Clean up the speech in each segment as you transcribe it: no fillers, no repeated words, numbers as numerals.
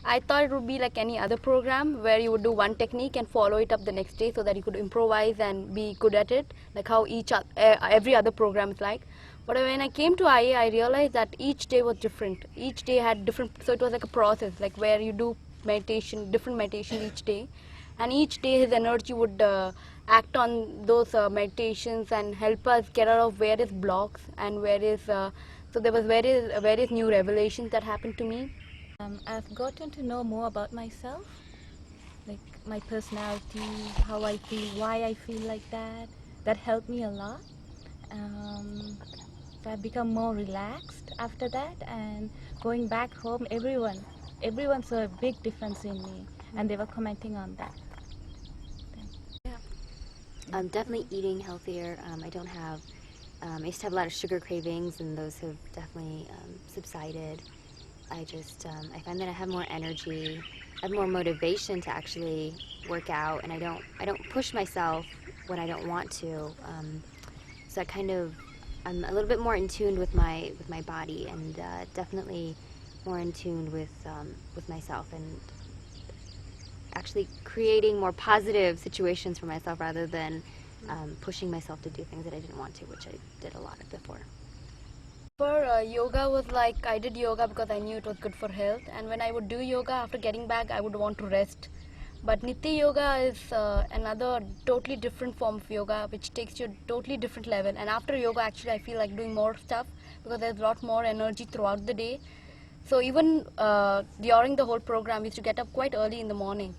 I thought it would be like any other program where you would do one technique and follow it up the next day so that you could improvise and be good at it, like how every other program is like. But when I came to IA, I realized that each day was different. Each day had different, so it was like a process, like where you do meditation, different meditation each day, and each day his energy would act on those meditations and help us get out of various blocks and various. So there was various new revelations that happened to me. I've gotten to know more about myself, like my personality, how I feel, why I feel like that. That helped me a lot. So I've become more relaxed after that, and going back home, everyone saw a big difference in me, and they were commenting on that. I'm definitely eating healthier. I don't have, I used to have a lot of sugar cravings, and those have definitely subsided. I find that I have more energy, I have more motivation to actually work out, and I don't push myself when I don't want to. So I'm a little bit more in tune with my body, and definitely more in tune with myself, and actually creating more positive situations for myself rather than pushing myself to do things that I didn't want to, which I did a lot of before. For yoga was like I did yoga because I knew it was good for health, and when I would do yoga after getting back, I would want to rest. But Nitya Yoga is another totally different form of yoga which takes you a totally different level. And after yoga, actually, I feel like doing more stuff because there's a lot more energy throughout the day. So even during the whole program, we used to get up quite early in the morning.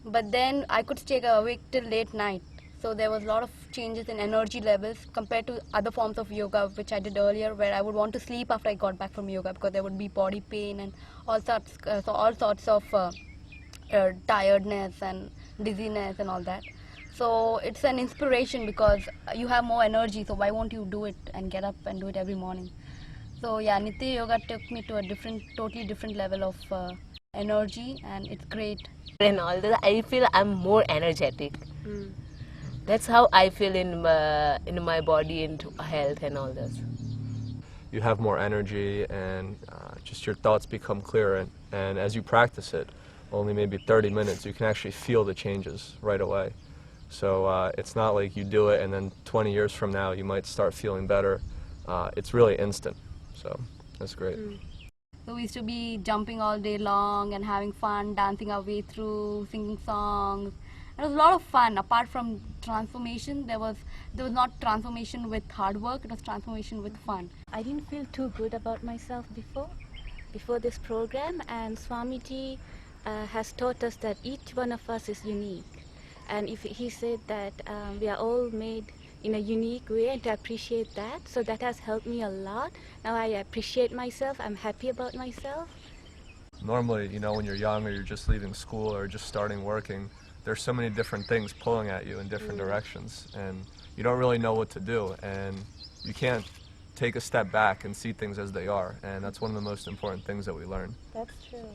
But then I could stay awake till late night. So there was a lot of changes in energy levels compared to other forms of yoga which I did earlier, where I would want to sleep after I got back from yoga because there would be body pain and all sorts of tiredness and dizziness and all that. So it's an inspiration because you have more energy, so why won't you do it and get up and do it every morning? So yeah, Nitya Yoga took me to a totally different level of energy, and it's great. And all that, I feel I'm more energetic. That's how I feel in my body and health and all this. You have more energy, and just your thoughts become clearer, and as you practice it, only maybe 30 minutes, you can actually feel the changes right away. So it's not like you do it and then 20 years from now you might start feeling better. It's really instant, so that's great. So we used to be jumping all day long and having fun, dancing our way through, singing songs. It was a lot of fun. Apart from transformation, there was not transformation with hard work, it was transformation with fun. I didn't feel too good about myself before this program, and Swamiji has taught us that each one of us is unique. And if he said that we are all made in a unique way, and to appreciate that, so that has helped me a lot. Now I appreciate myself, I'm happy about myself. Normally, when you're young or you're just leaving school or just starting working, there's so many different things pulling at you in different directions, and you don't really know what to do, and you can't take a step back and see things as they are, and that's one of the most important things that we learn. That's true.